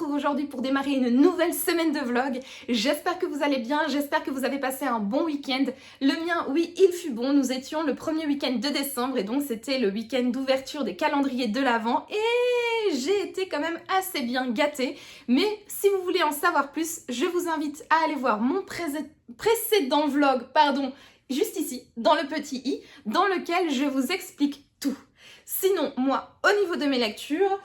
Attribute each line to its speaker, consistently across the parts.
Speaker 1: retrouve aujourd'hui pour démarrer une nouvelle semaine de vlog. J'espère que vous allez bien, j'espère que vous avez passé un bon week-end. Le mien, oui, il fut bon. Nous étions le premier week-end de décembre et donc c'était le week-end d'ouverture des calendriers de l'Avent et j'ai été quand même assez bien gâtée. Mais si vous voulez en savoir plus, je vous invite à aller voir mon précédent vlog, juste ici, dans le petit i, dans lequel je vous explique tout. Sinon, moi, au niveau de mes lectures,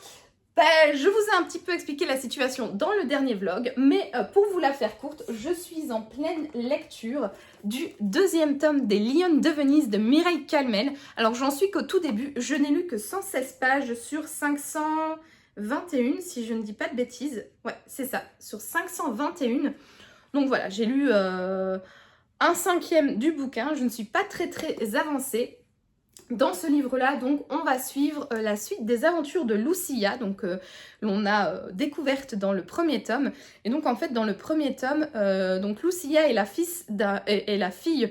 Speaker 1: je vous ai un petit peu expliqué la situation dans le dernier vlog, mais pour vous la faire courte, je suis en pleine lecture du deuxième tome des Lionnes de Venise de Mireille Calmel. Alors j'en suis qu'au tout début, je n'ai lu que 116 pages sur 521, si je ne dis pas de bêtises. Ouais, c'est ça, sur 521. Donc voilà, j'ai lu un cinquième du bouquin, je ne suis pas très avancée. Dans ce livre-là, donc, on va suivre la suite des aventures de Lucia, donc l'on a découverte dans le premier tome. Et donc, en fait, dans le premier tome, donc Lucia est la fille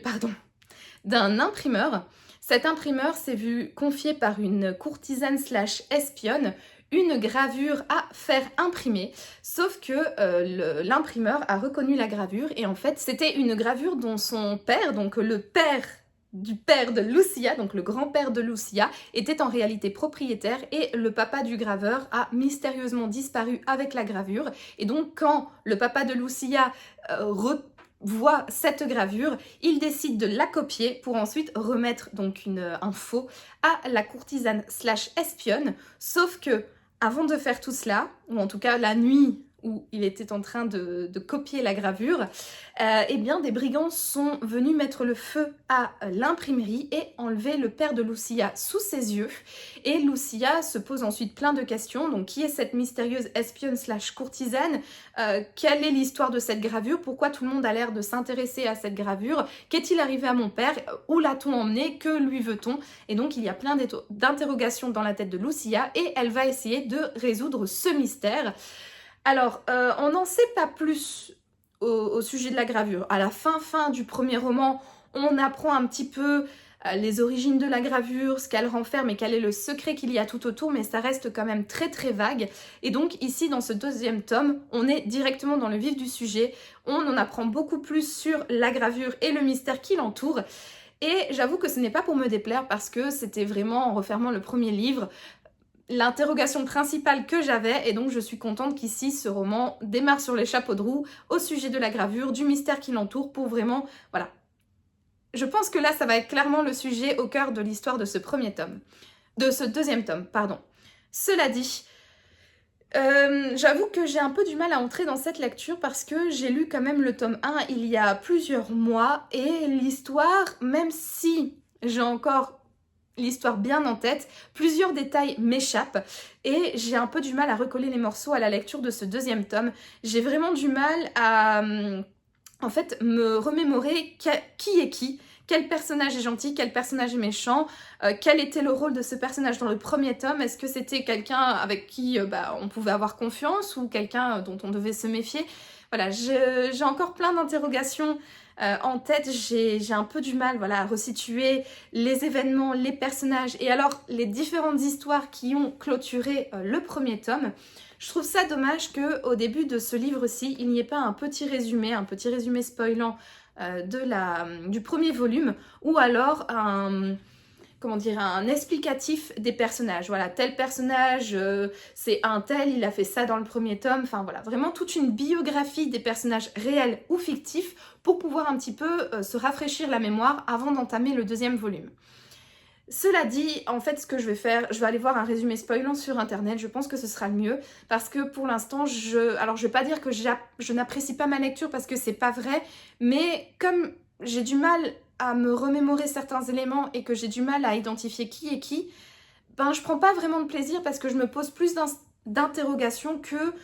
Speaker 1: d'un imprimeur. Cet imprimeur s'est vu confier par une courtisane / espionne une gravure à faire imprimer, sauf que l'imprimeur a reconnu la gravure et en fait, c'était une gravure dont son père, donc le père de Lucia, donc le grand-père de Lucia, était en réalité propriétaire et le papa du graveur a mystérieusement disparu avec la gravure. Et donc quand le papa de Lucia voit cette gravure, il décide de la copier pour ensuite remettre donc un faux à la courtisane / espionne. Sauf que avant de faire tout cela, ou en tout cas la nuit où il était en train de copier la gravure, eh bien des brigands sont venus mettre le feu à l'imprimerie et enlever le père de Lucia sous ses yeux. Et Lucia se pose ensuite plein de questions. Donc qui est cette mystérieuse espionne / courtisane? Quelle est l'histoire de cette gravure? Pourquoi tout le monde a l'air de s'intéresser à cette gravure? Qu'est-il arrivé à mon père? Où l'a-t-on emmené? Que lui veut-on? Et donc il y a plein d'interrogations dans la tête de Lucia et elle va essayer de résoudre ce mystère. Alors, on n'en sait pas plus au sujet de la gravure. À la fin du premier roman, on apprend un petit peu les origines de la gravure, ce qu'elle renferme et quel est le secret qu'il y a tout autour, mais ça reste quand même très vague. Et donc ici, dans ce deuxième tome, on est directement dans le vif du sujet. On en apprend beaucoup plus sur la gravure et le mystère qui l'entoure. Et j'avoue que ce n'est pas pour me déplaire parce que c'était vraiment en refermant le premier livre l'interrogation principale que j'avais, et donc je suis contente qu'ici ce roman démarre sur les chapeaux de roue au sujet de la gravure, du mystère qui l'entoure, pour vraiment, voilà. Je pense que là ça va être clairement le sujet au cœur de l'histoire de ce deuxième tome, pardon. Cela dit, j'avoue que j'ai un peu du mal à entrer dans cette lecture parce que j'ai lu quand même le tome 1 il y a plusieurs mois, et l'histoire, même si j'ai encore l'histoire bien en tête, plusieurs détails m'échappent et j'ai un peu du mal à recoller les morceaux à la lecture de ce deuxième tome. J'ai vraiment du mal à en fait me remémorer qui est qui, quel personnage est gentil, quel personnage est méchant, quel était le rôle de ce personnage dans le premier tome. Est-ce que c'était quelqu'un avec qui on pouvait avoir confiance ou quelqu'un dont on devait se méfier? Voilà, j'ai encore plein d'interrogations en tête, j'ai un peu du mal, voilà, à resituer les événements, les personnages et alors les différentes histoires qui ont clôturé le premier tome. Je trouve ça dommage qu'au début de ce livre-ci, il n'y ait pas un petit résumé spoilant du premier volume, ou alors un explicatif des personnages. Voilà, tel personnage, c'est un tel, il a fait ça dans le premier tome. Enfin voilà, vraiment toute une biographie des personnages réels ou fictifs pour pouvoir un petit peu se rafraîchir la mémoire avant d'entamer le deuxième volume. Cela dit, en fait, ce que je vais faire, je vais aller voir un résumé spoilant sur internet. Je pense que ce sera le mieux parce que pour l'instant, alors je vais pas dire que je n'apprécie pas ma lecture parce que c'est pas vrai, mais comme j'ai du mal à me remémorer certains éléments et que j'ai du mal à identifier qui est qui, je prends pas vraiment de plaisir parce que je me pose plus d'interrogations que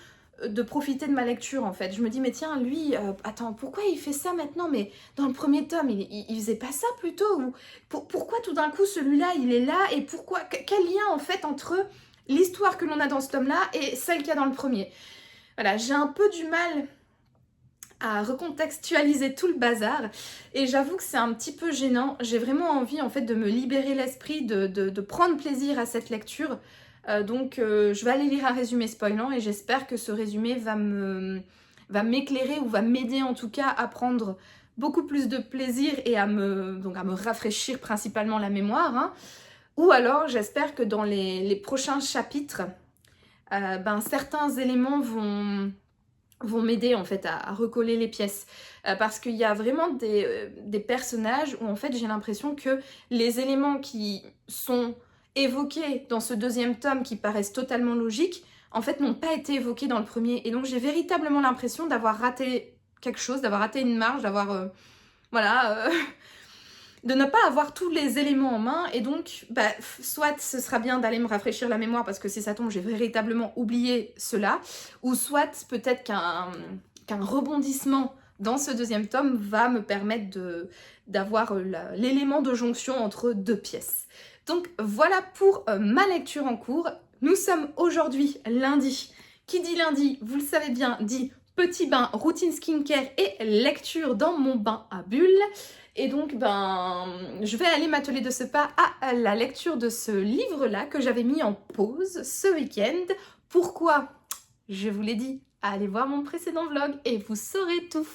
Speaker 1: de profiter de ma lecture en fait. Je me dis mais tiens lui, attends, pourquoi il fait ça maintenant? Mais dans le premier tome il faisait pas ça plutôt? Ou pourquoi tout d'un coup celui-là il est là? Et pourquoi, quel lien en fait entre l'histoire que l'on a dans ce tome là et celle qu'il y a dans le premier? Voilà, j'ai un peu du mal à recontextualiser tout le bazar et j'avoue que c'est un petit peu gênant. J'ai vraiment envie en fait de me libérer l'esprit, de prendre plaisir à cette lecture Je vais aller lire un résumé spoilant et j'espère que ce résumé va m'éclairer ou va m'aider en tout cas à prendre beaucoup plus de plaisir et à me rafraîchir principalement la mémoire. Hein. Ou alors j'espère que dans les prochains chapitres, certains éléments vont m'aider en fait à recoller les pièces. Parce qu'il y a vraiment des personnages où en fait j'ai l'impression que les éléments qui sont évoqués dans ce deuxième tome qui paraissent totalement logiques, en fait n'ont pas été évoqués dans le premier. Et donc j'ai véritablement l'impression d'avoir raté quelque chose, d'avoir raté une marge, d'avoir... de ne pas avoir tous les éléments en main. Et donc, soit ce sera bien d'aller me rafraîchir la mémoire parce que si ça tombe, j'ai véritablement oublié cela. Ou soit peut-être qu'un rebondissement dans ce deuxième tome va me permettre d'avoir l'élément de jonction entre deux pièces. Donc voilà pour ma lecture en cours. Nous sommes aujourd'hui lundi. Qui dit lundi, vous le savez bien, dit petit bain, routine skincare et lecture dans mon bain à bulles. Et donc, je vais aller m'atteler de ce pas à la lecture de ce livre-là que j'avais mis en pause ce week-end. Pourquoi? Je vous l'ai dit, allez voir mon précédent vlog et vous saurez tout.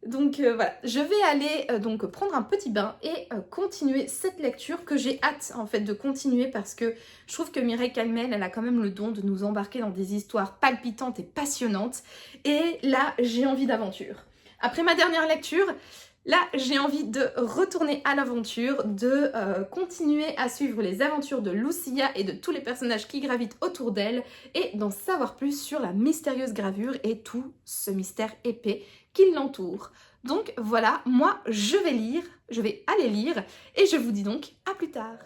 Speaker 1: Donc voilà, je vais aller donc prendre un petit bain et continuer cette lecture que j'ai hâte en fait de continuer parce que je trouve que Mireille Calmel, elle a quand même le don de nous embarquer dans des histoires palpitantes et passionnantes. Et là, j'ai envie d'aventure. Après ma dernière lecture, là, j'ai envie de retourner à l'aventure, de continuer à suivre les aventures de Lucia et de tous les personnages qui gravitent autour d'elle et d'en savoir plus sur la mystérieuse gravure et tout ce mystère épais qui l'entoure. Donc voilà, moi je vais aller lire et je vous dis donc à plus tard.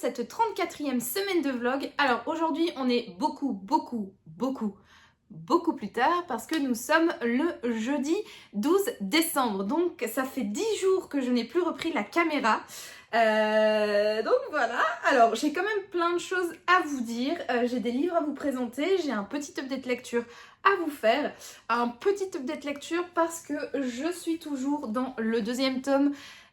Speaker 1: cette 34e semaine de vlog. Alors aujourd'hui on est beaucoup plus tard parce que nous sommes le jeudi 12 décembre. Donc ça fait 10 jours que je n'ai plus repris la caméra. Donc voilà, alors j'ai quand même plein de choses à vous dire, j'ai des livres à vous présenter, j'ai un petit update lecture à vous faire, un petit update lecture parce que je suis toujours dans le 2e tome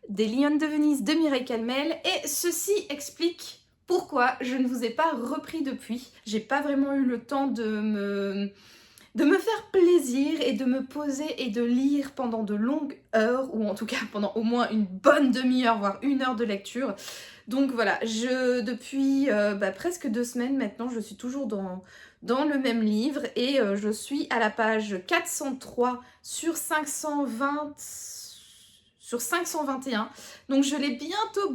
Speaker 1: des Lions de Venise de Mireille Calmel et ceci explique pourquoi je ne vous ai pas repris depuis. J'ai pas vraiment eu le temps de me faire plaisir et de me poser et de lire pendant de longues heures, ou en tout cas pendant au moins une bonne demi-heure, voire 1 heure de lecture. Donc voilà, depuis presque 2 semaines maintenant, je suis toujours dans le même livre et je suis à la page 403 sur 521. Donc je l'ai bientôt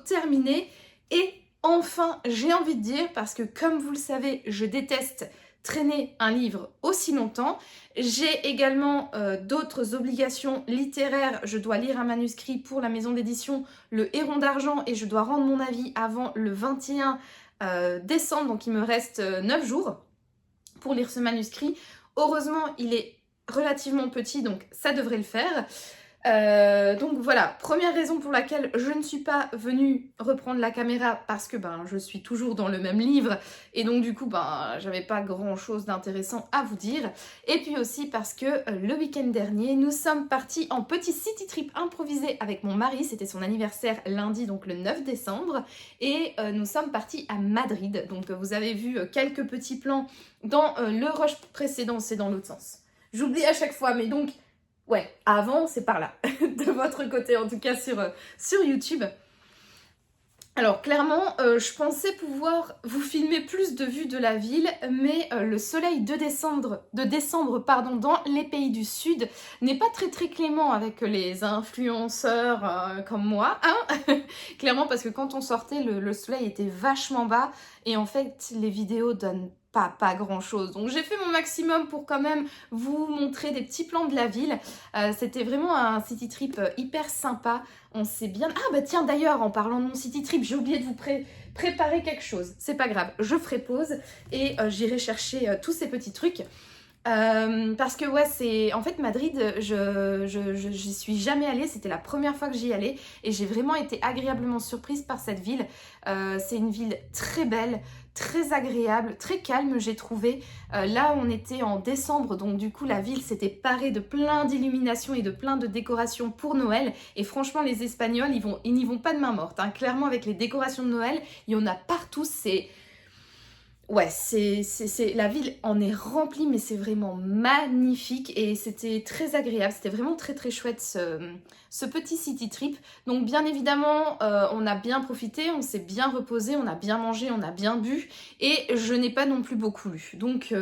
Speaker 1: terminé et enfin j'ai envie de dire, parce que comme vous le savez, je déteste traîner un livre aussi longtemps. J'ai également d'autres obligations littéraires. Je dois lire un manuscrit pour la maison d'édition Le Héron d'Argent et je dois rendre mon avis avant le 21 décembre. Donc il me reste 9 jours pour lire ce manuscrit. Heureusement, il est relativement petit, donc ça devrait le faire. Donc voilà, première raison pour laquelle je ne suis pas venue reprendre la caméra, parce que je suis toujours dans le même livre et donc du coup j'avais pas grand chose d'intéressant à vous dire, et puis aussi parce que le week-end dernier nous sommes partis en petit city trip improvisé avec mon mari. C'était son anniversaire lundi, donc le 9 décembre, et nous sommes partis à Madrid. Donc vous avez vu quelques petits plans dans le rush précédent, c'est dans l'autre sens, j'oublie à chaque fois, mais donc ouais, avant, c'est par là, de votre côté, en tout cas sur YouTube. Alors clairement, je pensais pouvoir vous filmer plus de vues de la ville, mais le soleil de décembre, dans les pays du Sud n'est pas très clément avec les influenceurs comme moi, hein. Clairement, parce que quand on sortait, le soleil était vachement bas et en fait, les vidéos donnent pas grand chose. Donc j'ai fait mon maximum pour quand même vous montrer des petits plans de la ville. C'était vraiment un city trip hyper sympa. On s'est bien... Ah bah tiens, d'ailleurs, en parlant de mon city trip, j'ai oublié de vous préparer quelque chose. C'est pas grave, je ferai pause et j'irai chercher tous ces petits trucs. Parce que ouais, c'est... En fait, Madrid, j'y suis jamais allée. C'était la première fois que j'y allais et j'ai vraiment été agréablement surprise par cette ville. C'est une ville très belle, très agréable, très calme, j'ai trouvé. Là, on était en décembre, donc du coup, la ville s'était parée de plein d'illuminations et de plein de décorations pour Noël. Et franchement, les Espagnols, ils n'y vont pas de main morte, hein. Clairement, avec les décorations de Noël, il y en a partout. Ouais, la ville en est remplie, mais c'est vraiment magnifique et c'était très agréable. C'était vraiment très chouette ce petit city trip. Donc bien évidemment, on a bien profité, on s'est bien reposé, on a bien mangé, on a bien bu et je n'ai pas non plus beaucoup lu. Donc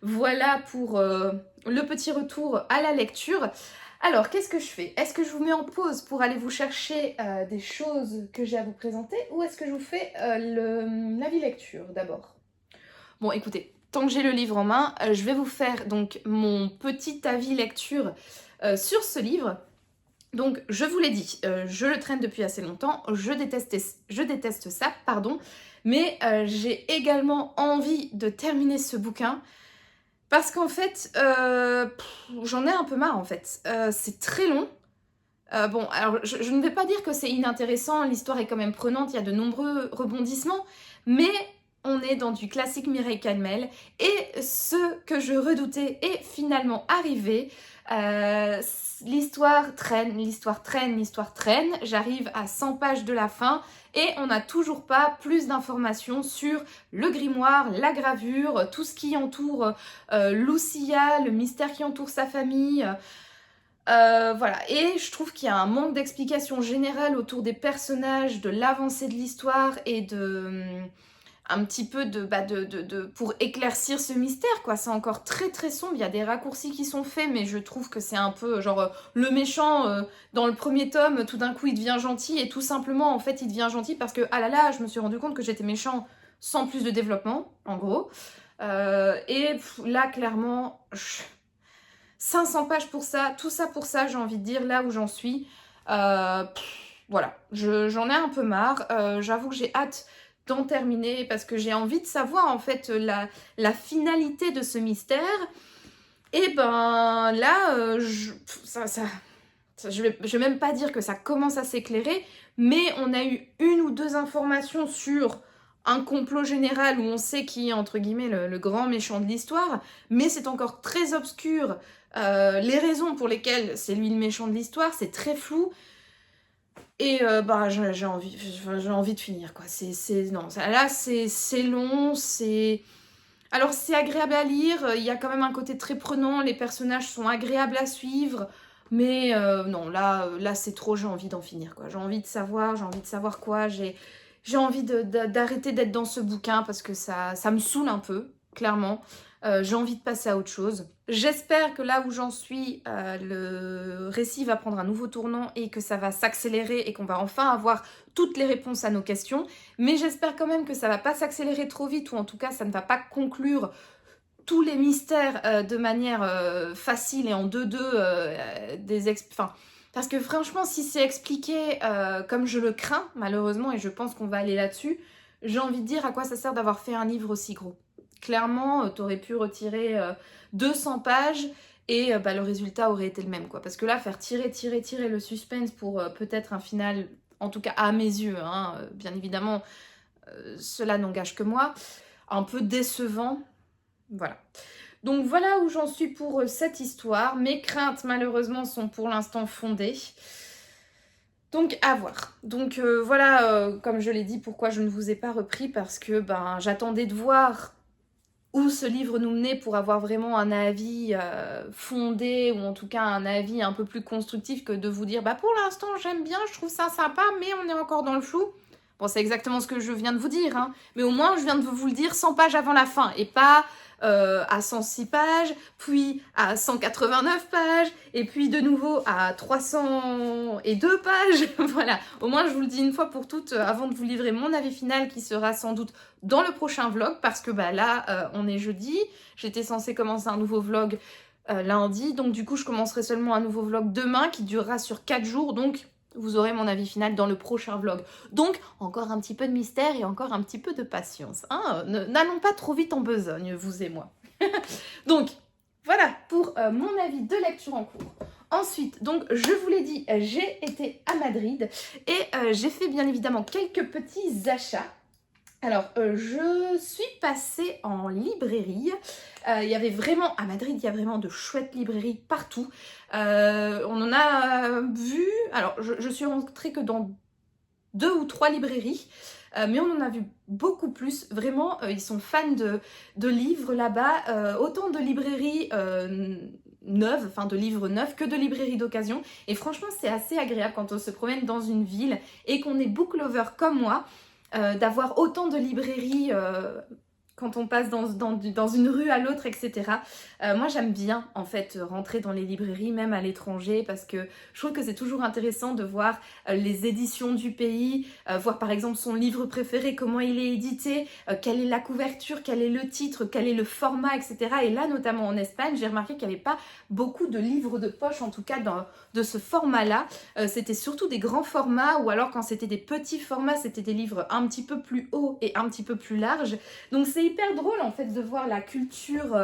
Speaker 1: voilà pour le petit retour à la lecture. Alors, qu'est-ce que je fais? Est-ce que je vous mets en pause pour aller vous chercher des choses que j'ai à vous présenter, ou est-ce que je vous fais l'avis lecture d'abord? Bon, écoutez, tant que j'ai le livre en main, je vais vous faire donc mon petit avis lecture sur ce livre. Donc, je vous l'ai dit, je le traîne depuis assez longtemps, je déteste ça, pardon, mais j'ai également envie de terminer ce bouquin parce qu'en fait, j'en ai un peu marre en fait. C'est très long. Bon, alors je ne vais pas dire que c'est inintéressant, l'histoire est quand même prenante, il y a de nombreux rebondissements, mais on est dans du classique Mireille Calmel et ce que je redoutais est finalement arrivé. L'histoire traîne, j'arrive à 100 pages de la fin et on n'a toujours pas plus d'informations sur le grimoire, la gravure, tout ce qui entoure Lucia, le mystère qui entoure sa famille. Voilà, et je trouve qu'il y a un manque d'explication générale autour des personnages, de l'avancée de l'histoire et un petit peu pour éclaircir ce mystère, quoi. C'est encore très sombre, il y a des raccourcis qui sont faits, mais je trouve que c'est un peu genre le méchant dans le premier tome, tout d'un coup il devient gentil, et tout simplement en fait il devient gentil parce que ah là là, je me suis rendu compte que j'étais méchant sans plus de développement, en gros. Là clairement, 500 pages pour ça, tout ça pour ça, j'ai envie de dire, là où j'en suis. Voilà, j'en ai un peu marre. J'avoue que j'ai hâte d'en terminer parce que j'ai envie de savoir en fait la finalité de ce mystère. Et ben là, je vais même pas dire que ça commence à s'éclairer, mais on a eu une ou deux informations sur un complot général où on sait qui est entre guillemets le grand méchant de l'histoire, mais c'est encore très obscur. Les raisons pour lesquelles c'est lui le méchant de l'histoire, c'est très flou. Et bah j'ai envie de finir quoi. Non, là c'est long, c'est... Alors c'est agréable à lire, il y a quand même un côté très prenant, les personnages sont agréables à suivre, mais non, là c'est trop, j'ai envie d'en finir quoi. J'ai envie de savoir quoi, j'ai envie d'arrêter d'être dans ce bouquin parce que ça me saoule un peu, clairement. J'ai envie de passer à autre chose. J'espère que là où j'en suis, le récit va prendre un nouveau tournant et que ça va s'accélérer et qu'on va enfin avoir toutes les réponses à nos questions. Mais j'espère quand même que ça va pas s'accélérer trop vite ou en tout cas ça ne va pas conclure tous les mystères de manière facile et en deux-deux enfin, parce que franchement, si c'est expliqué comme je le crains, malheureusement, et je pense qu'on va aller là-dessus, j'ai envie de dire à quoi ça sert d'avoir fait un livre aussi gros. Clairement, t'aurais pu retirer 200 pages et bah, le résultat aurait été le même, quoi. Parce que là, faire tirer le suspense pour peut-être un final, en tout cas à mes yeux, hein, bien évidemment, cela n'engage que moi, un peu décevant, voilà. Donc voilà où j'en suis pour cette histoire. Mes craintes, malheureusement, sont pour l'instant fondées. Donc à voir. Donc voilà, comme je l'ai dit, pourquoi je ne vous ai pas repris, parce que ben j'attendais de voir où ce livre nous menait pour avoir vraiment un avis fondé, ou en tout cas un avis un peu plus constructif que de vous dire bah pour l'instant j'aime bien, je trouve ça sympa, mais on est encore dans le flou. Bon, c'est exactement ce que je viens de vous dire, hein, mais au moins je viens de vous le dire 100 pages avant la fin, et pas à 106 pages, puis à 189 pages, et puis de nouveau à 302 pages. Voilà, au moins je vous le dis une fois pour toutes avant de vous livrer mon avis final qui sera sans doute dans le prochain vlog, parce que bah là on est jeudi, j'étais censée commencer un nouveau vlog lundi, donc du coup je commencerai seulement un nouveau vlog demain qui durera sur 4 jours, donc vous aurez mon avis final dans le prochain vlog. Donc, encore un petit peu de mystère et encore un petit peu de patience. Hein, n'allons pas trop vite en besogne, vous et moi. Donc, voilà pour mon avis de lecture en cours. Ensuite, donc, je vous l'ai dit, j'ai été à Madrid et j'ai fait bien évidemment quelques petits achats. Alors, je suis passée en librairie. Il y avait vraiment, à Madrid, il y a vraiment de chouettes librairies partout. On en a vu, alors je suis rentrée que dans 2 ou 3 librairies, mais on en a vu beaucoup plus. Vraiment, ils sont fans de livres là-bas, autant de librairies neuves, enfin de livres neufs, que de librairies d'occasion. Et franchement, c'est assez agréable quand on se promène dans une ville et qu'on est book lover comme moi, d'avoir autant de librairies quand on passe dans une rue à l'autre, etc. Moi, j'aime bien, en fait, rentrer dans les librairies, même à l'étranger, parce que je trouve que c'est toujours intéressant de voir les éditions du pays, voir par exemple son livre préféré, comment il est édité, quelle est la couverture, quel est le titre, quel est le format, etc. Et là, notamment en Espagne, j'ai remarqué qu'il n'y avait pas beaucoup de livres de poche, en tout cas de ce format-là. C'était surtout des grands formats, ou alors quand c'était des petits formats, c'était des livres un petit peu plus hauts et un petit peu plus larges. Donc c'est hyper drôle en fait de voir la culture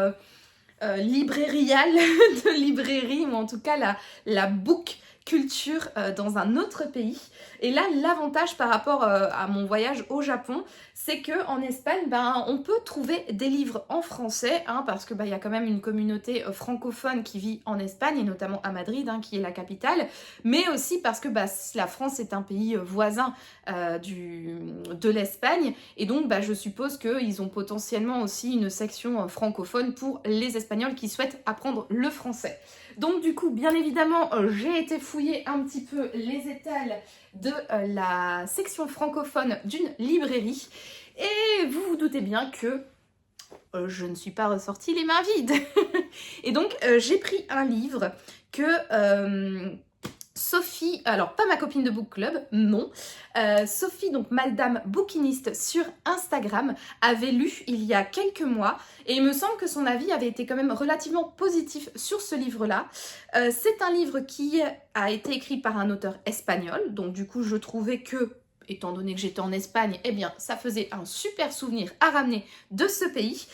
Speaker 1: librairiale de librairie, ou en tout cas la book culture dans un autre pays. Et là, l'avantage par rapport à mon voyage au Japon, c'est que en Espagne, ben, on peut trouver des livres en français, hein, parce que ben, y a quand même une communauté francophone qui vit en Espagne, et notamment à Madrid, hein, qui est la capitale, mais aussi parce que ben, la France est un pays voisin de l'Espagne, et donc ben, je suppose qu'ils ont potentiellement aussi une section francophone pour les Espagnols qui souhaitent apprendre le français. Donc du coup, bien évidemment, j'ai été fouiller un petit peu les étals de la section francophone d'une librairie. Et vous vous doutez bien que je ne suis pas ressortie les mains vides. Et donc, j'ai pris un livre que Sophie, alors pas ma copine de book club, non, Sophie, donc Madame Bouquiniste sur Instagram, avait lu il y a quelques mois, et il me semble que son avis avait été quand même relativement positif sur ce livre-là. C'est un livre qui a été écrit par un auteur espagnol, donc du coup je trouvais que étant donné que j'étais en Espagne, eh bien ça faisait un super souvenir à ramener de ce pays.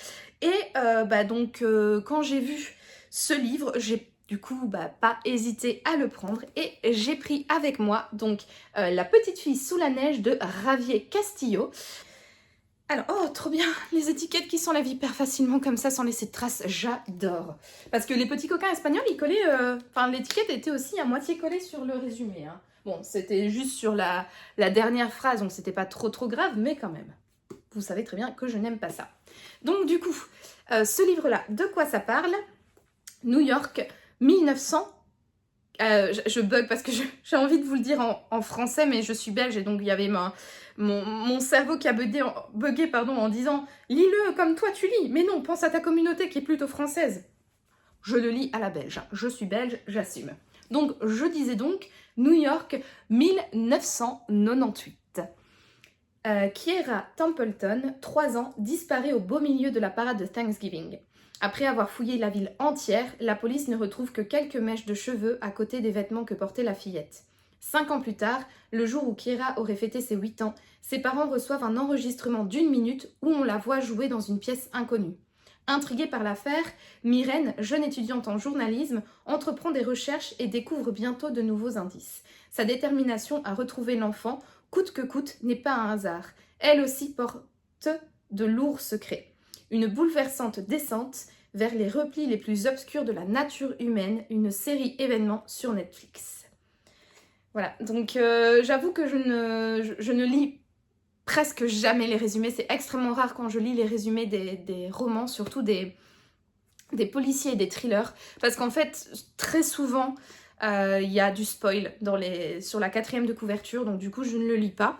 Speaker 1: Et quand j'ai vu ce livre, j'ai du coup pas hésité à le prendre et j'ai pris avec moi donc La petite fille sous la neige de Javier Castillo. Alors, oh, trop bien, les étiquettes qui s'enlèvent hyper facilement comme ça sans laisser de traces, j'adore. Parce que les petits coquins espagnols, ils collaient, l'étiquette était aussi à moitié collée sur le résumé. Hein. Bon, c'était juste sur la dernière phrase, donc c'était pas trop grave, mais quand même. Vous savez très bien que je n'aime pas ça. Donc du coup, ce livre-là, de quoi ça parle? New York, 1900. Je bug parce que j'ai envie de vous le dire en français, mais je suis belge et donc il y avait mon cerveau qui a bugué en disant « Lis-le comme toi tu lis !» Mais non, pense à ta communauté qui est plutôt française. Je le lis à la belge. Je suis belge, j'assume. Donc, je disais donc New York, 1998. Kiera Templeton, 3 ans, disparaît au beau milieu de la parade de Thanksgiving. Après avoir fouillé la ville entière, la police ne retrouve que quelques mèches de cheveux à côté des vêtements que portait la fillette. 5 ans plus tard, le jour où Kiera aurait fêté ses 8 ans, ses parents reçoivent un enregistrement d'1 minute où on la voit jouer dans une pièce inconnue. Intriguée par l'affaire, Myrène, jeune étudiante en journalisme, entreprend des recherches et découvre bientôt de nouveaux indices. Sa détermination à retrouver l'enfant, coûte que coûte, n'est pas un hasard. Elle aussi porte de lourds secrets. Une bouleversante descente vers les replis les plus obscurs de la nature humaine, une série événement sur Netflix. Voilà, donc j'avoue que je ne lis presque jamais les résumés. C'est extrêmement rare quand je lis les résumés des romans, surtout des policiers et des thrillers. Parce qu'en fait, très souvent, il y a du spoil sur la 4e de couverture, donc du coup, je ne le lis pas.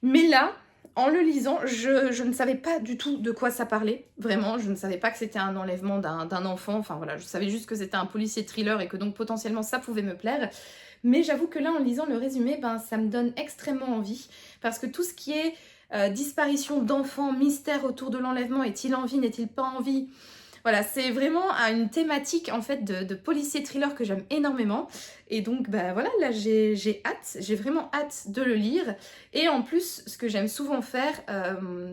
Speaker 1: Mais là, en le lisant, je ne savais pas du tout de quoi ça parlait. Vraiment, je ne savais pas que c'était un enlèvement d'un enfant. Enfin voilà, je savais juste que c'était un policier thriller et que donc potentiellement ça pouvait me plaire. Mais j'avoue que là, en lisant le résumé, ça me donne extrêmement envie. Parce que tout ce qui est disparition d'enfants, mystère autour de l'enlèvement, est-il en vie, n'est-il pas en vie? Voilà, c'est vraiment une thématique en fait de policier thriller que j'aime énormément. Et donc voilà, là j'ai hâte, j'ai vraiment hâte de le lire. Et en plus, ce que j'aime souvent faire,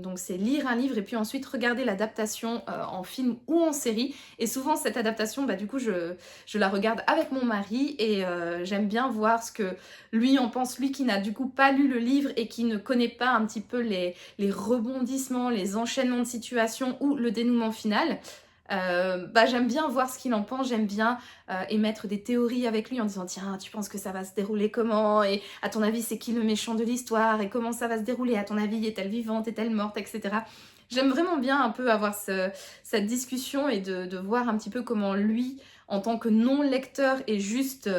Speaker 1: donc c'est lire un livre et puis ensuite regarder l'adaptation en film ou en série. Et souvent cette adaptation, du coup je la regarde avec mon mari et j'aime bien voir ce que lui en pense, lui qui n'a du coup pas lu le livre et qui ne connaît pas un petit peu les rebondissements, les enchaînements de situations ou le dénouement final. J'aime bien voir ce qu'il en pense, j'aime bien émettre des théories avec lui en disant tiens, tu penses que ça va se dérouler comment, et à ton avis c'est qui le méchant de l'histoire et comment ça va se dérouler, à ton avis est-elle vivante, est-elle morte, etc. J'aime vraiment bien un peu avoir cette discussion et de voir un petit peu comment lui, en tant que non-lecteur et juste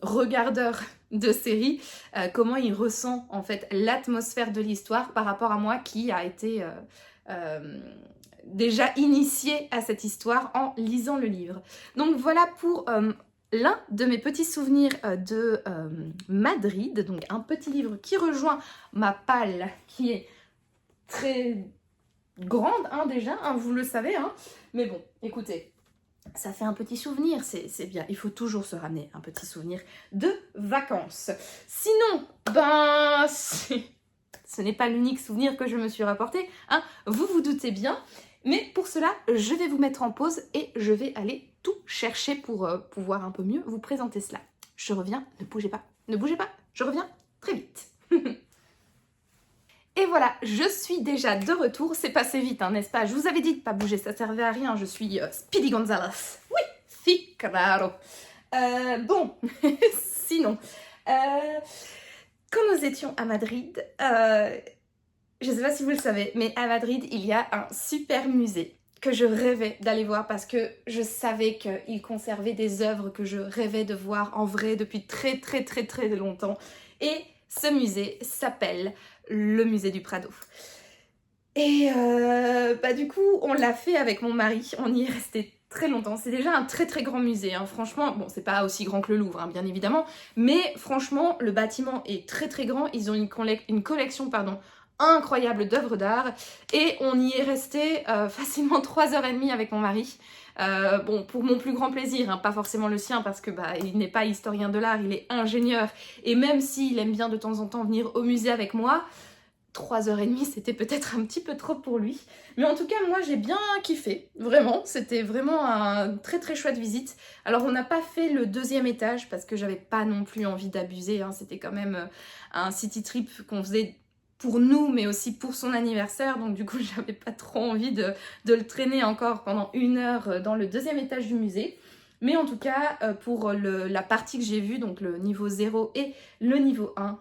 Speaker 1: regardeur de série, comment il ressent en fait l'atmosphère de l'histoire par rapport à moi qui a été déjà initiée à cette histoire en lisant le livre. Donc voilà pour l'un de mes petits souvenirs de Madrid, donc un petit livre qui rejoint ma palle qui est très grande déjà, vous le savez, mais bon, écoutez, ça fait un petit souvenir, c'est bien, il faut toujours se ramener un petit souvenir de vacances. Sinon, ce n'est pas l'unique souvenir que je me suis rapporté, vous vous doutez bien. Mais pour cela, je vais vous mettre en pause et je vais aller tout chercher pour pouvoir un peu mieux vous présenter cela. Je reviens, ne bougez pas, je reviens très vite. Et voilà, je suis déjà de retour, c'est passé vite, n'est-ce pas? Je vous avais dit de ne pas bouger, ça servait à rien, je suis Speedy Gonzales. Oui, si, claro. Bon, sinon, quand nous étions à Madrid... je ne sais pas si vous le savez, mais à Madrid, il y a un super musée que je rêvais d'aller voir parce que je savais qu'il conservait des œuvres que je rêvais de voir en vrai depuis très longtemps. Et ce musée s'appelle le musée du Prado. Et du coup, on l'a fait avec mon mari, on y est resté très longtemps. C'est déjà un très grand musée, franchement. Bon, c'est pas aussi grand que le Louvre, bien évidemment, mais franchement, le bâtiment est très grand. Ils ont une collection, incroyable d'œuvres d'art et on y est resté facilement 3h30 avec mon mari. Bon, pour mon plus grand plaisir, hein, pas forcément le sien parce que il n'est pas historien de l'art, il est ingénieur. Et même s'il aime bien de temps en temps venir au musée avec moi, 3h30 c'était peut-être un petit peu trop pour lui. Mais en tout cas, moi j'ai bien kiffé, vraiment. C'était vraiment un très très chouette visite. Alors on n'a pas fait le 2e étage parce que j'avais pas non plus envie d'abuser. Hein. C'était quand même un city trip qu'on faisait pour nous, mais aussi pour son anniversaire. Donc du coup, j'avais pas trop envie de le traîner encore pendant 1 heure dans le 2e étage du musée. Mais en tout cas, pour la partie que j'ai vue, donc le niveau 0 et le niveau 1,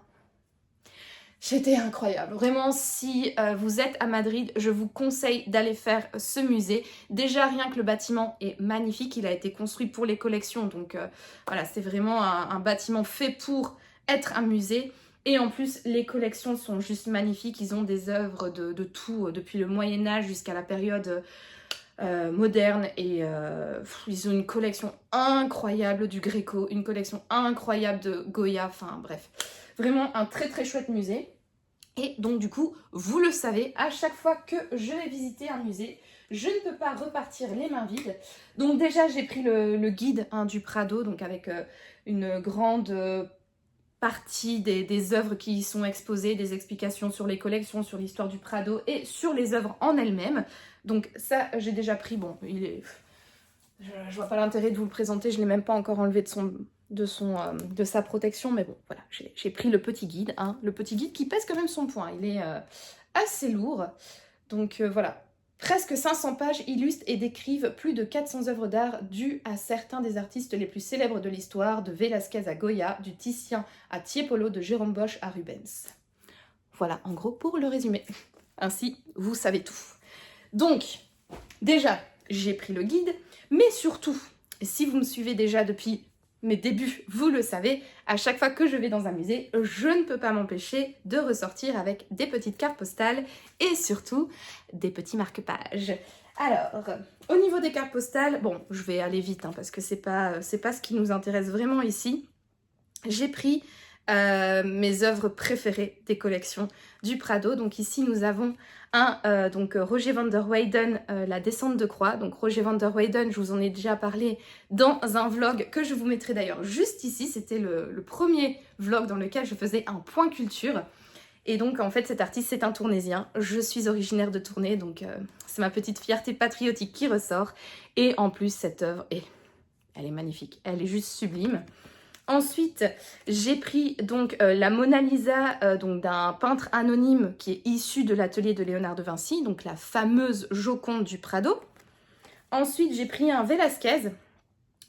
Speaker 1: c'était incroyable. Vraiment, si vous êtes à Madrid, je vous conseille d'aller faire ce musée. Déjà, rien que le bâtiment est magnifique. Il a été construit pour les collections. Donc voilà, c'est vraiment un bâtiment fait pour être un musée. Et en plus, les collections sont juste magnifiques. Ils ont des œuvres de tout, depuis le Moyen-Âge jusqu'à la période moderne. Et ils ont une collection incroyable du Gréco, une collection incroyable de Goya. Enfin bref, vraiment un très très chouette musée. Et donc du coup, vous le savez, à chaque fois que je vais visiter un musée, je ne peux pas repartir les mains vides. Donc déjà, j'ai pris le guide du Prado, donc avec une grande partie des œuvres qui y sont exposées, des explications sur les collections, sur l'histoire du Prado et sur les œuvres en elles-mêmes. Donc ça, j'ai déjà pris. Bon, je vois pas l'intérêt de vous le présenter, je l'ai même pas encore enlevé de sa protection, mais bon, voilà, j'ai pris le petit guide, le petit guide qui pèse quand même son poids, il est assez lourd. Donc voilà, presque 500 pages illustrent et décrivent plus de 400 œuvres d'art dues à certains des artistes les plus célèbres de l'histoire, de Velázquez à Goya, du Titien à Tiepolo, de Jérôme Bosch à Rubens. Voilà, en gros, pour le résumé. Ainsi, vous savez tout. Donc, déjà, j'ai pris le guide, mais surtout, si vous me suivez déjà depuis mes débuts, vous le savez, à chaque fois que je vais dans un musée, je ne peux pas m'empêcher de ressortir avec des petites cartes postales et surtout des petits marque-pages. Alors, au niveau des cartes postales, bon, je vais aller vite parce que c'est pas ce qui nous intéresse vraiment ici. J'ai pris mes œuvres préférées des collections du Prado. Donc ici, nous avons Roger van der Weyden, La descente de croix. Donc Roger van der Weyden, je vous en ai déjà parlé dans un vlog que je vous mettrai d'ailleurs juste ici. C'était le premier vlog dans lequel je faisais un point culture. Et donc en fait cet artiste c'est un Tournésien, je suis originaire de Tournai, donc c'est ma petite fierté patriotique qui ressort. Et en plus cette œuvre, elle est magnifique, elle est juste sublime. Ensuite, j'ai pris donc la Mona Lisa d'un peintre anonyme qui est issu de l'atelier de Léonard de Vinci, donc la fameuse Joconde du Prado. Ensuite, j'ai pris un Velázquez.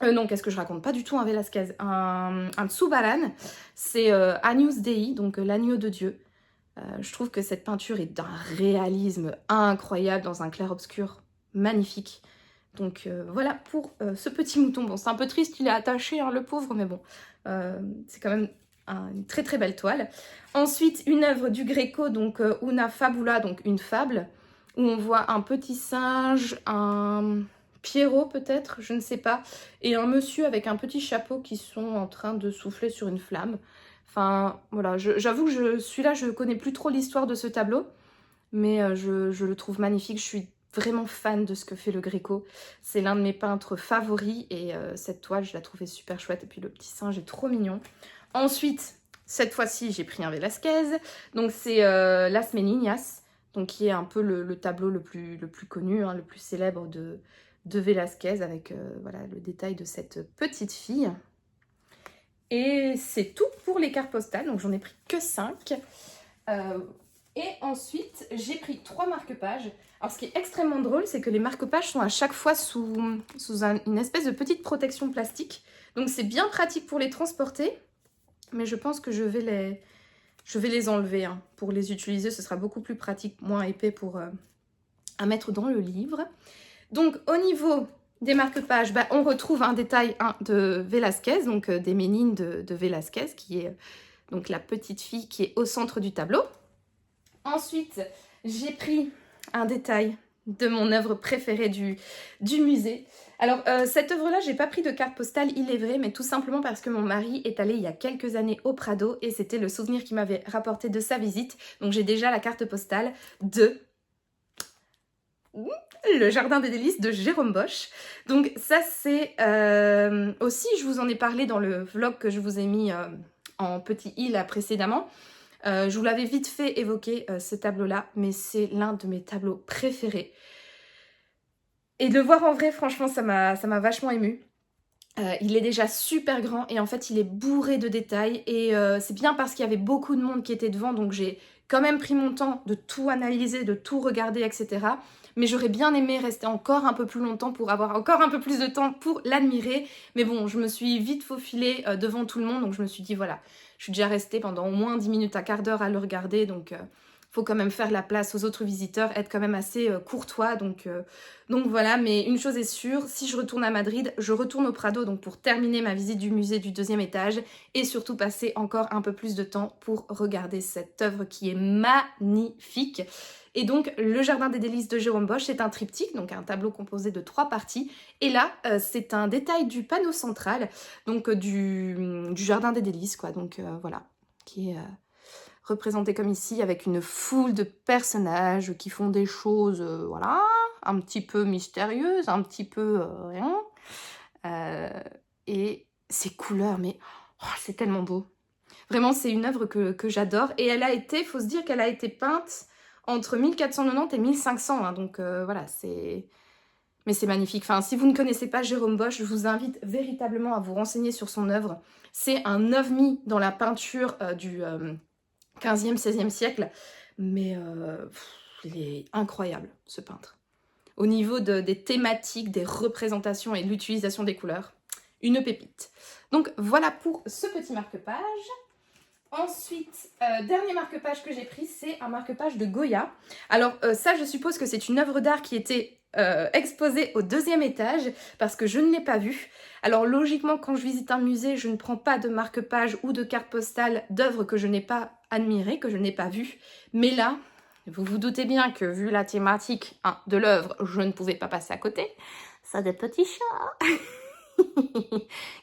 Speaker 1: Non, qu'est-ce que je raconte? Pas du tout un Velázquez, un Tsubaran. C'est Agnus Dei, donc l'agneau de Dieu. Je trouve que cette peinture est d'un réalisme incroyable dans un clair-obscur magnifique. Donc voilà pour ce petit mouton. Bon, c'est un peu triste, il est attaché, le pauvre, mais bon, c'est quand même une très très belle toile. Ensuite, une œuvre du Gréco, donc Una Fabula, donc une fable, où on voit un petit singe, un Pierrot peut-être, je ne sais pas, et un monsieur avec un petit chapeau qui sont en train de souffler sur une flamme. Enfin, voilà, j'avoue que celui-là, je connais plus trop l'histoire de ce tableau, mais je le trouve magnifique. Je suis vraiment fan de ce que fait le Gréco. C'est l'un de mes peintres favoris et cette toile, je la trouvais super chouette. Et puis le petit singe est trop mignon. Ensuite, cette fois-ci, j'ai pris un Velázquez. Donc c'est Las Meninas, donc qui est un peu le tableau le plus connu, le plus célèbre de Velázquez, avec voilà, le détail de cette petite fille. Et c'est tout pour les cartes postales, donc j'en ai pris que 5. Et ensuite, j'ai pris 3 marque-pages. Alors ce qui est extrêmement drôle, c'est que les marque-pages sont à chaque fois sous une espèce de petite protection plastique. Donc c'est bien pratique pour les transporter, mais je pense que je vais les enlever. Pour les utiliser, ce sera beaucoup plus pratique, moins épais à mettre dans le livre. Donc au niveau des marque-pages, on retrouve un détail de Velázquez, donc des Ménines de Velázquez, qui est donc la petite fille qui est au centre du tableau. Ensuite, j'ai pris un détail de mon œuvre préférée du musée. Alors, cette œuvre-là, j'ai pas pris de carte postale, il est vrai, mais tout simplement parce que mon mari est allé il y a quelques années au Prado et c'était le souvenir qu'il m'avait rapporté de sa visite. Donc, j'ai déjà la carte postale de le jardin des délices de Jérôme Bosch. Donc ça c'est aussi, je vous en ai parlé dans le vlog que je vous ai mis en petit i là précédemment. Je vous l'avais vite fait évoquer ce tableau-là, mais c'est l'un de mes tableaux préférés. Et de le voir en vrai, franchement, ça m'a vachement émue. Il est déjà super grand et en fait il est bourré de détails et c'est bien parce qu'il y avait beaucoup de monde qui était devant, donc j'ai quand même pris mon temps de tout analyser, de tout regarder, etc. Mais j'aurais bien aimé rester encore un peu plus longtemps pour avoir encore un peu plus de temps pour l'admirer. Mais bon, je me suis vite faufilée devant tout le monde, donc je me suis dit voilà, je suis déjà restée pendant au moins 10 minutes à quart d'heure à le regarder, donc faut quand même faire la place aux autres visiteurs, être quand même assez courtois, donc voilà. Mais une chose est sûre, si je retourne à Madrid, je retourne au Prado donc pour terminer ma visite du musée du 2e étage et surtout passer encore un peu plus de temps pour regarder cette œuvre qui est magnifique. Et donc le jardin des délices de Jérôme Bosch, c'est un triptyque, donc un tableau composé de 3 parties. Et là, c'est un détail du panneau central, donc du jardin des délices, quoi. Donc voilà, qui est représenté comme ici, avec une foule de personnages qui font des choses, voilà, un petit peu mystérieuses, un petit peu rien. Et ces couleurs, mais oh, c'est tellement beau. Vraiment, c'est une œuvre que j'adore. Et elle a été, faut se dire qu'elle a été peinte entre 1490 et 1500. Hein, donc voilà, c'est... Mais c'est magnifique. Enfin, si vous ne connaissez pas Jérôme Bosch, je vous invite véritablement à vous renseigner sur son œuvre. C'est un ovni dans la peinture du 15e, 16e siècle. Mais il est incroyable, ce peintre. Au niveau des thématiques, des représentations et de l'utilisation des couleurs, une pépite. Donc voilà pour ce petit marque-page. Ensuite, dernier marque-page que j'ai pris, c'est un marque-page de Goya. Alors ça, je suppose que c'est une œuvre d'art qui était exposée au 2e étage, parce que je ne l'ai pas vue. Alors logiquement, quand je visite un musée, je ne prends pas de marque-page ou de carte postale d'œuvres que je n'ai pas admirées, que je n'ai pas vues. Mais là, vous vous doutez bien que vu la thématique de l'œuvre, je ne pouvais pas passer à côté. Ça des petits chats.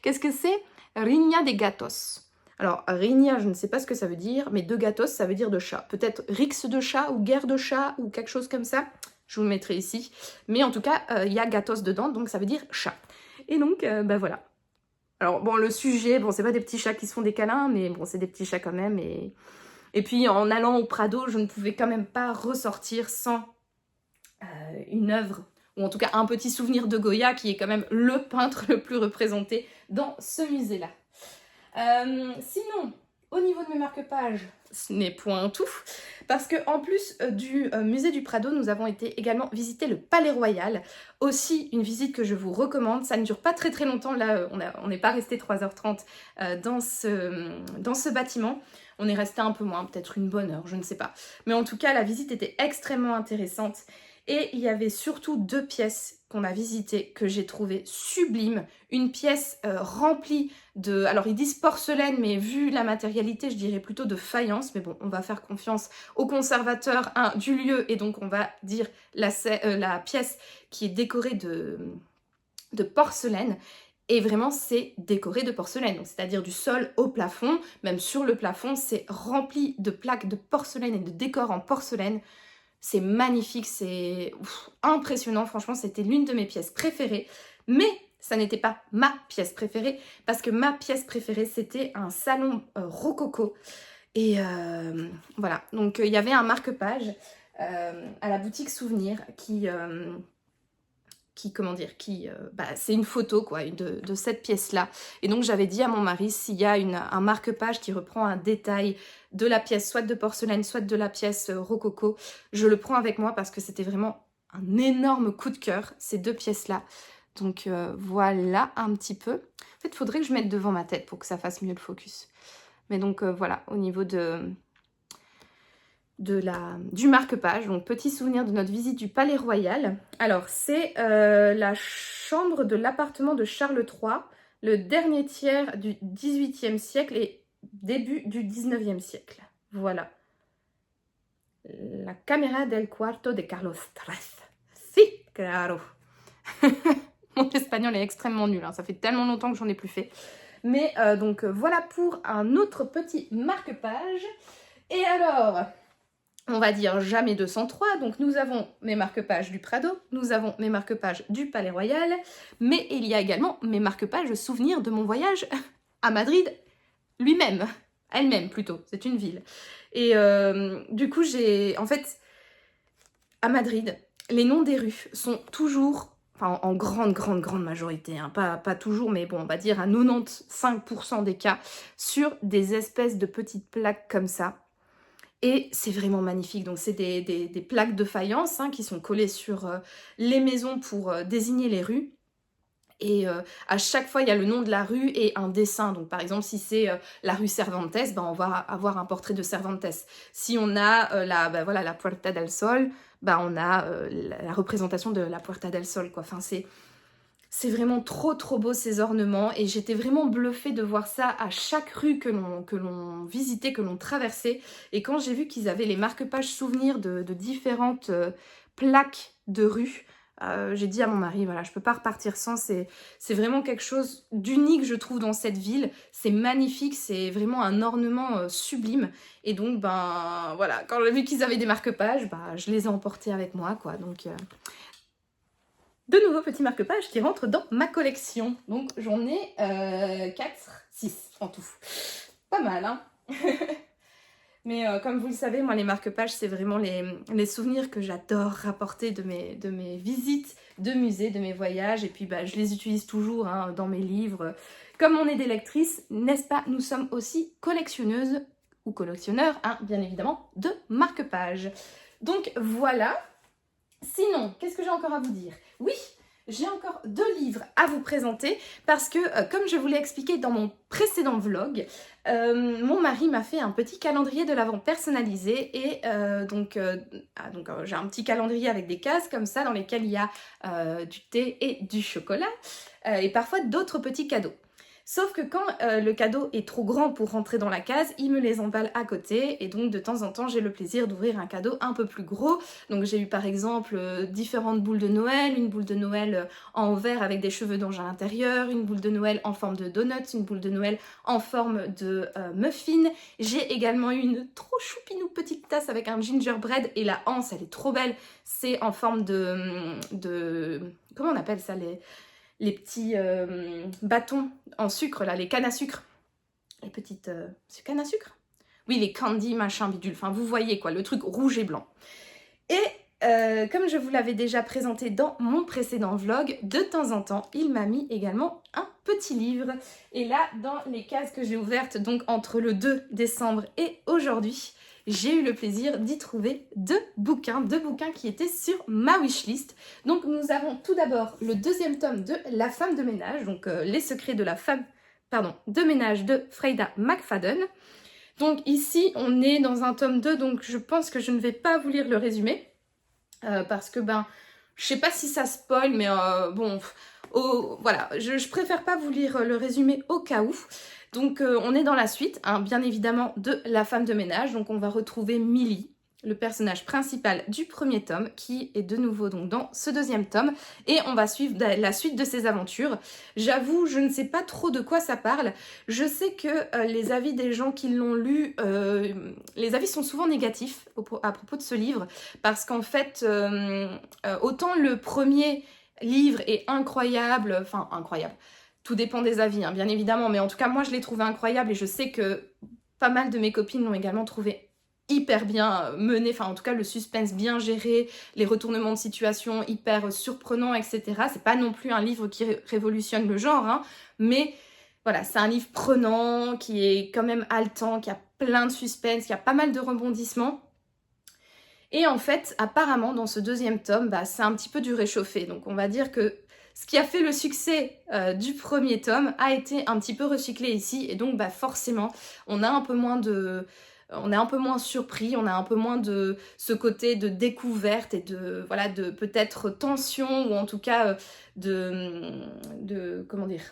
Speaker 1: Qu'est-ce que c'est? Riña de gatos. Alors, Riña, je ne sais pas ce que ça veut dire, mais de gatos, ça veut dire de chat. Peut-être rix de chat ou guerre de chat ou quelque chose comme ça. Je vous le mettrai ici. Mais en tout cas, il y a gatos dedans, donc ça veut dire chat. Et donc, bah voilà. Alors, bon, le sujet, bon, c'est pas des petits chats qui se font des câlins, mais bon, c'est des petits chats quand même. Et puis, en allant au Prado, je ne pouvais quand même pas ressortir sans une œuvre, ou en tout cas un petit souvenir de Goya, qui est quand même le peintre le plus représenté dans ce musée-là. Sinon, au niveau de mes marque-pages, ce n'est point tout, parce que en plus du musée du Prado, nous avons été également visiter le Palais Royal. Aussi une visite que je vous recommande. Ça ne dure pas très longtemps, là on n'est pas resté 3h30 dans ce bâtiment. On est resté un peu moins, peut-être une bonne heure, je ne sais pas. Mais en tout cas, la visite était extrêmement intéressante. Et il y avait surtout 2 pièces qu'on a visitées que j'ai trouvées sublimes. Une pièce remplie de... Alors ils disent porcelaine, mais vu la matérialité, je dirais plutôt de faïence. Mais bon, on va faire confiance au conservateur du lieu. Et donc on va dire la pièce qui est décorée de porcelaine. Et vraiment, c'est décoré de porcelaine, c'est-à-dire du sol au plafond. Même sur le plafond, c'est rempli de plaques de porcelaine et de décors en porcelaine. C'est magnifique, c'est impressionnant. Franchement, c'était l'une de mes pièces préférées. Mais ça n'était pas ma pièce préférée, parce que ma pièce préférée, c'était un salon rococo. Et voilà, donc il y avait un marque-page à la boutique Souvenir c'est une photo quoi de cette pièce-là. Et donc j'avais dit à mon mari, s'il y a un marque-page qui reprend un détail de la pièce, soit de porcelaine, soit de la pièce rococo, je le prends avec moi, parce que c'était vraiment un énorme coup de cœur, ces 2 pièces-là. Donc voilà un petit peu. En fait, il faudrait que je mette devant ma tête pour que ça fasse mieux le focus. Mais donc voilà, au niveau du marque-page, donc petit souvenir de notre visite du Palais Royal. Alors c'est la chambre de l'appartement de Charles III, le dernier tiers du XVIIIe siècle et début du XIXe siècle. Voilà. La caméra del cuarto de Carlos III. Si, claro. Mon espagnol est extrêmement nul, hein. Ça fait tellement longtemps que j'en ai plus fait. Mais donc voilà pour un autre petit marque-page. Et alors... on va dire jamais 203, donc nous avons mes marque-pages du Prado, nous avons mes marque-pages du Palais Royal, mais il y a également mes marque-pages souvenirs de mon voyage à Madrid lui-même, elle-même plutôt, c'est une ville. Et du coup, en fait, à Madrid, les noms des rues sont toujours, enfin en grande majorité, hein, pas toujours, mais bon, on va dire à 95% des cas, sur des espèces de petites plaques comme ça. Et c'est vraiment magnifique. Donc c'est des plaques de faïence hein, qui sont collées sur les maisons pour désigner les rues. Et à chaque fois, il y a le nom de la rue et un dessin. Donc par exemple, si c'est la rue Cervantes, ben, on va avoir un portrait de Cervantes. Si on a la Puerta del Sol, ben, on a la représentation de la Puerta del Sol, quoi. Enfin, c'est vraiment trop beau ces ornements et j'étais vraiment bluffée de voir ça à chaque rue que l'on visitait, que l'on traversait. Et quand j'ai vu qu'ils avaient les marque-pages souvenirs de différentes plaques de rue, j'ai dit à mon mari, voilà, je peux pas repartir sans, c'est vraiment quelque chose d'unique je trouve dans cette ville. C'est magnifique, c'est vraiment un ornement sublime. Et donc, ben voilà, quand j'ai vu qu'ils avaient des marque-pages, ben, je les ai emportés avec moi, quoi. Donc... de nouveaux petits marque-pages qui rentrent dans ma collection. Donc j'en ai 6 en tout. Pas mal, hein. Mais comme vous le savez, moi les marque-pages, c'est vraiment les souvenirs que j'adore rapporter de mes visites de musées, de mes voyages. Et puis bah, je les utilise toujours hein, dans mes livres. Comme on est des lectrices, n'est-ce pas, nous sommes aussi collectionneuses ou collectionneurs, hein, bien évidemment, de marque-pages. Donc voilà. Sinon, qu'est-ce que j'ai encore à vous dire? Oui, j'ai encore 2 livres à vous présenter parce que, comme je vous l'ai expliqué dans mon précédent vlog, mon mari m'a fait un petit calendrier de l'Avent personnalisé et j'ai un petit calendrier avec des cases comme ça dans lesquelles il y a du thé et du chocolat et parfois d'autres petits cadeaux. Sauf que quand le cadeau est trop grand pour rentrer dans la case, il me les emballe à côté et donc de temps en temps j'ai le plaisir d'ouvrir un cadeau un peu plus gros. Donc j'ai eu par exemple différentes boules de Noël, une boule de Noël en verre avec des cheveux d'ange à l'intérieur, une boule de Noël en forme de donut, une boule de Noël en forme de muffin. J'ai également eu une trop choupinou petite tasse avec un gingerbread et la anse elle est trop belle, c'est en forme de... comment on appelle ça, les petits bâtons en sucre, là, les cannes à sucre. Les petites... c'est cannes à sucre? Oui, les candy, machin, bidule. Enfin, vous voyez, quoi, le truc rouge et blanc. Et comme je vous l'avais déjà présenté dans mon précédent vlog, de temps en temps, il m'a mis également un petit livre. Et là, dans les cases que j'ai ouvertes, donc entre le 2 décembre et aujourd'hui, j'ai eu le plaisir d'y trouver 2 bouquins qui étaient sur ma wishlist. Donc nous avons tout d'abord le 2e tome de La femme de ménage, donc les secrets de la femme de ménage de Freida McFadden. Donc ici on est dans un tome 2, donc je pense que je ne vais pas vous lire le résumé, parce que ben je sais pas si ça spoil, mais bon, voilà, je préfère pas vous lire le résumé au cas où. Donc on est dans la suite, hein, bien évidemment, de La femme de ménage. Donc on va retrouver Millie, le personnage principal du 1er tome, qui est de nouveau donc dans ce 2e tome. Et on va suivre la suite de ses aventures. J'avoue, je ne sais pas trop de quoi ça parle. Je sais que les avis des gens qui l'ont lu, les avis sont souvent négatifs à propos de ce livre. Parce qu'en fait, autant le premier livre est incroyable, enfin incroyable. Tout dépend des avis, hein, bien évidemment, mais en tout cas, moi, je l'ai trouvé incroyable et je sais que pas mal de mes copines l'ont également trouvé hyper bien mené, enfin en tout cas le suspense bien géré, les retournements de situation hyper surprenants, etc. C'est pas non plus un livre qui révolutionne le genre, hein, mais voilà, c'est un livre prenant, qui est quand même haletant, qui a plein de suspense, qui a pas mal de rebondissements. Et en fait, apparemment, dans ce 2e tome, bah, c'est un petit peu du réchauffé. Donc on va dire que ce qui a fait le succès du 1er tome a été un petit peu recyclé ici. Et donc bah, forcément, on a un peu moins de... On est un peu moins surpris, on a un peu moins de ce côté de découverte et de, voilà, de peut-être tension ou en tout cas comment dire,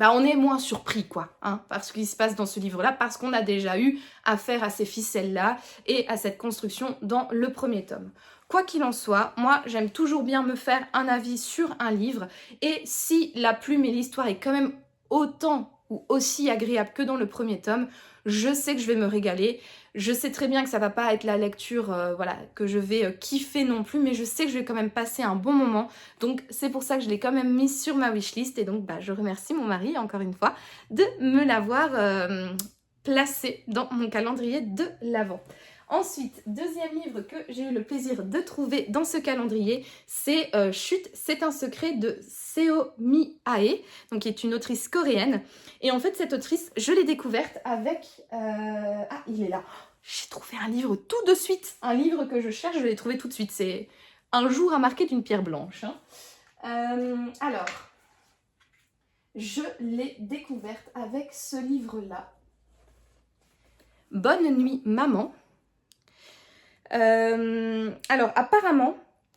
Speaker 1: on est moins surpris quoi, hein, par ce qui se passe dans ce livre-là, parce qu'on a déjà eu affaire à ces ficelles-là et à cette construction dans le 1er tome. Quoi qu'il en soit, moi j'aime toujours bien me faire un avis sur un livre et si la plume et l'histoire est quand même autant ou aussi agréable que dans le premier tome. Je sais que je vais me régaler. Je sais très bien que ça va pas être la lecture voilà, que je vais kiffer non plus, mais je sais que je vais quand même passer un bon moment. Donc c'est pour ça que je l'ai quand même mise sur ma wishlist. Et donc je remercie mon mari, encore une fois, de me l'avoir placé dans mon calendrier de l'Avent. Ensuite, deuxième livre que j'ai eu le plaisir de trouver dans ce calendrier, c'est Chut, c'est un secret de Seo Mi-ae, donc qui est une autrice coréenne. Et en fait, cette autrice, je l'ai découverte avec... Ah, il est là. J'ai trouvé un livre tout de suite. Un livre que je cherche, je l'ai trouvé tout de suite. C'est Un jour à marquer d'une pierre blanche. Alors, je l'ai découverte avec ce livre-là. Bonne nuit, maman. Alors, apparemment,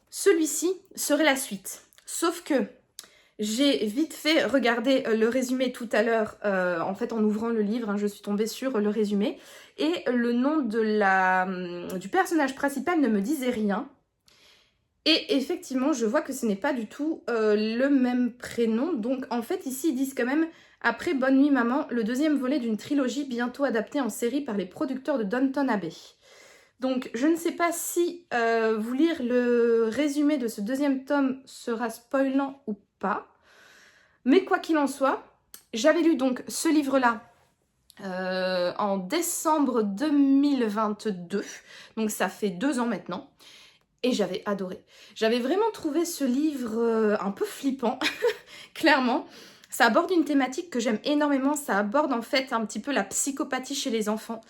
Speaker 1: celui-ci serait la suite. Sauf que j'ai vite fait regarder le résumé tout à l'heure, en fait en ouvrant le livre, hein, je suis tombée sur le résumé, et le nom du personnage principal ne me disait rien. Et effectivement, je vois que ce n'est pas du tout le même prénom, donc en fait ici ils disent quand même « Après Bonne nuit maman, le deuxième volet d'une trilogie bientôt adaptée en série par les producteurs de Downton Abbey ». Donc, je ne sais pas si vous lire le résumé de ce deuxième tome sera spoilant ou pas. Mais quoi qu'il en soit, j'avais lu donc ce livre-là en décembre 2022. Donc, ça fait 2 ans maintenant. Et j'avais adoré. J'avais vraiment trouvé ce livre un peu flippant, clairement. Ça aborde une thématique que j'aime énormément, ça aborde en fait un petit peu la psychopathie chez les enfants.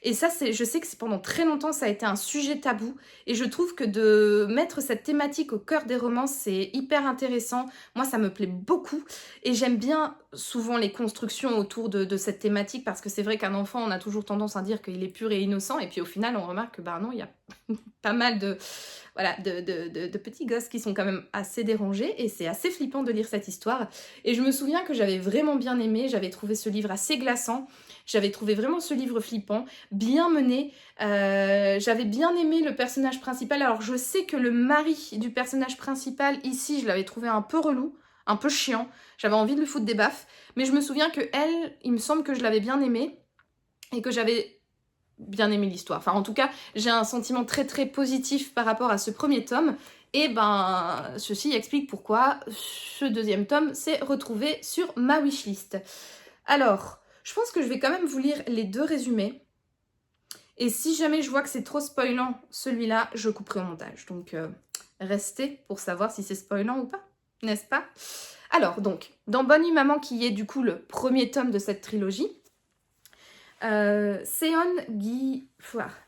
Speaker 1: Et ça, je sais que pendant très longtemps, ça a été un sujet tabou. Et je trouve que de mettre cette thématique au cœur des romans, c'est hyper intéressant. Moi, ça me plaît beaucoup. Et j'aime bien souvent les constructions autour de cette thématique, parce que c'est vrai qu'un enfant, on a toujours tendance à dire qu'il est pur et innocent. Et puis au final, on remarque que non, il y a pas mal de petits gosses qui sont quand même assez dérangés, et c'est assez flippant de lire cette histoire. Et je me souviens que j'avais vraiment bien aimé, j'avais trouvé ce livre assez glaçant, j'avais trouvé vraiment ce livre flippant, bien mené, j'avais bien aimé le personnage principal. Alors je sais que le mari du personnage principal, ici, je l'avais trouvé un peu relou, un peu chiant, j'avais envie de lui foutre des baffes, mais je me souviens que elle, il me semble que je l'avais bien aimée, et que j'avais bien aimé l'histoire. Enfin, en tout cas, j'ai un sentiment très très positif par rapport à ce premier tome. Et ceci explique pourquoi ce deuxième tome s'est retrouvé sur ma wishlist. Alors, je pense que je vais quand même vous lire les 2 résumés. Et si jamais je vois que c'est trop spoilant, celui-là, je couperai au montage. Donc, restez pour savoir si c'est spoilant ou pas, n'est-ce pas? Alors, donc, dans Bonne nuit maman, qui est du coup le premier tome de cette trilogie, Seon Gi...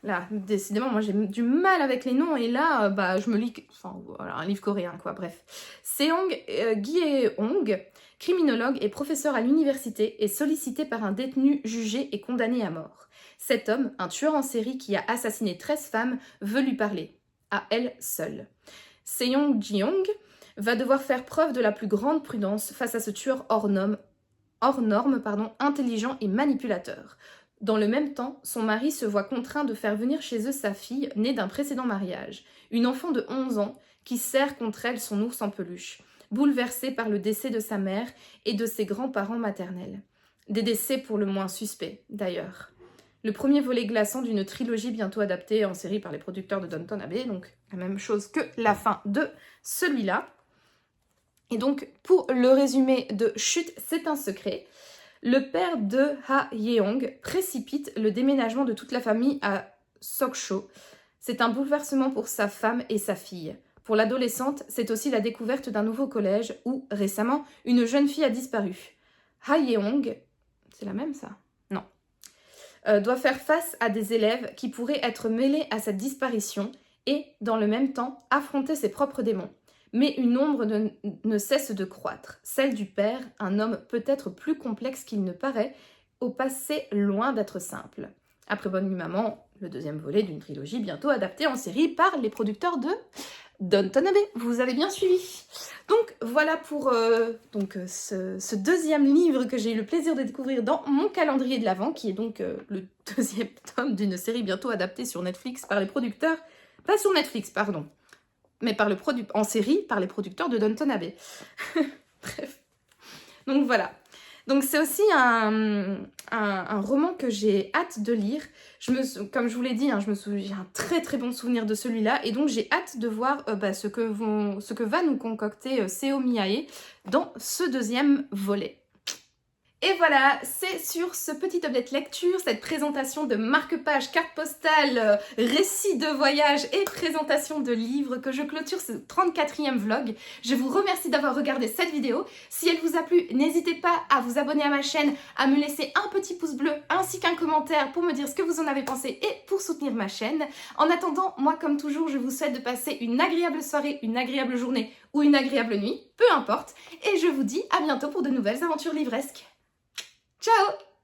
Speaker 1: Là, décidément, moi j'ai du mal avec les noms, et là, je me lis... Enfin, voilà, un livre coréen, quoi, bref. Seong Gi-hong, criminologue et professeur à l'université, est sollicité par un détenu jugé et condamné à mort. Cet homme, un tueur en série qui a assassiné 13 femmes, veut lui parler. À elle seule. Seong Ji-hong va devoir faire preuve de la plus grande prudence face à ce tueur hors norme, intelligent et manipulateur. Dans le même temps, son mari se voit contraint de faire venir chez eux sa fille, née d'un précédent mariage, une enfant de 11 ans qui serre contre elle son ours en peluche, bouleversée par le décès de sa mère et de ses grands-parents maternels. Des décès pour le moins suspects, d'ailleurs. Le premier volet glaçant d'une trilogie bientôt adaptée en série par les producteurs de Downton Abbey, donc la même chose que la fin de celui-là. Et donc, pour le résumé de Chut, c'est un secret, le père de Ha Yeong précipite le déménagement de toute la famille à Sokcho. C'est un bouleversement pour sa femme et sa fille. Pour l'adolescente, c'est aussi la découverte d'un nouveau collège où, récemment, une jeune fille a disparu. Ha Yeong, c'est la même ça? Non. Doit faire face à des élèves qui pourraient être mêlés à cette disparition et, dans le même temps, affronter ses propres démons. Mais une ombre ne cesse de croître, celle du père, un homme peut-être plus complexe qu'il ne paraît, au passé loin d'être simple. Après Bonne nuit maman, le deuxième volet d'une trilogie bientôt adaptée en série par les producteurs de Downton Abbey. Vous avez bien suivi. Donc voilà pour ce deuxième livre que j'ai eu le plaisir de découvrir dans mon calendrier de l'Avent, qui est donc le deuxième tome d'une série bientôt adaptée sur Netflix par les producteurs, pas sur Netflix, pardon, mais en série par les producteurs de Downton Abbey. Bref. Donc voilà. Donc c'est aussi un roman que j'ai hâte de lire. Comme je vous l'ai dit, hein, j'ai un très très bon souvenir de celui-là. Et donc j'ai hâte de voir ce que va nous concocter Seo Miyake dans ce deuxième volet. Et voilà, c'est sur ce petit update lecture, cette présentation de marque-page, carte postale, récit de voyage et présentation de livres que je clôture ce 34e vlog. Je vous remercie d'avoir regardé cette vidéo. Si elle vous a plu, n'hésitez pas à vous abonner à ma chaîne, à me laisser un petit pouce bleu ainsi qu'un commentaire pour me dire ce que vous en avez pensé et pour soutenir ma chaîne. En attendant, moi comme toujours, je vous souhaite de passer une agréable soirée, une agréable journée ou une agréable nuit, peu importe. Et je vous dis à bientôt pour de nouvelles aventures livresques. Ciao!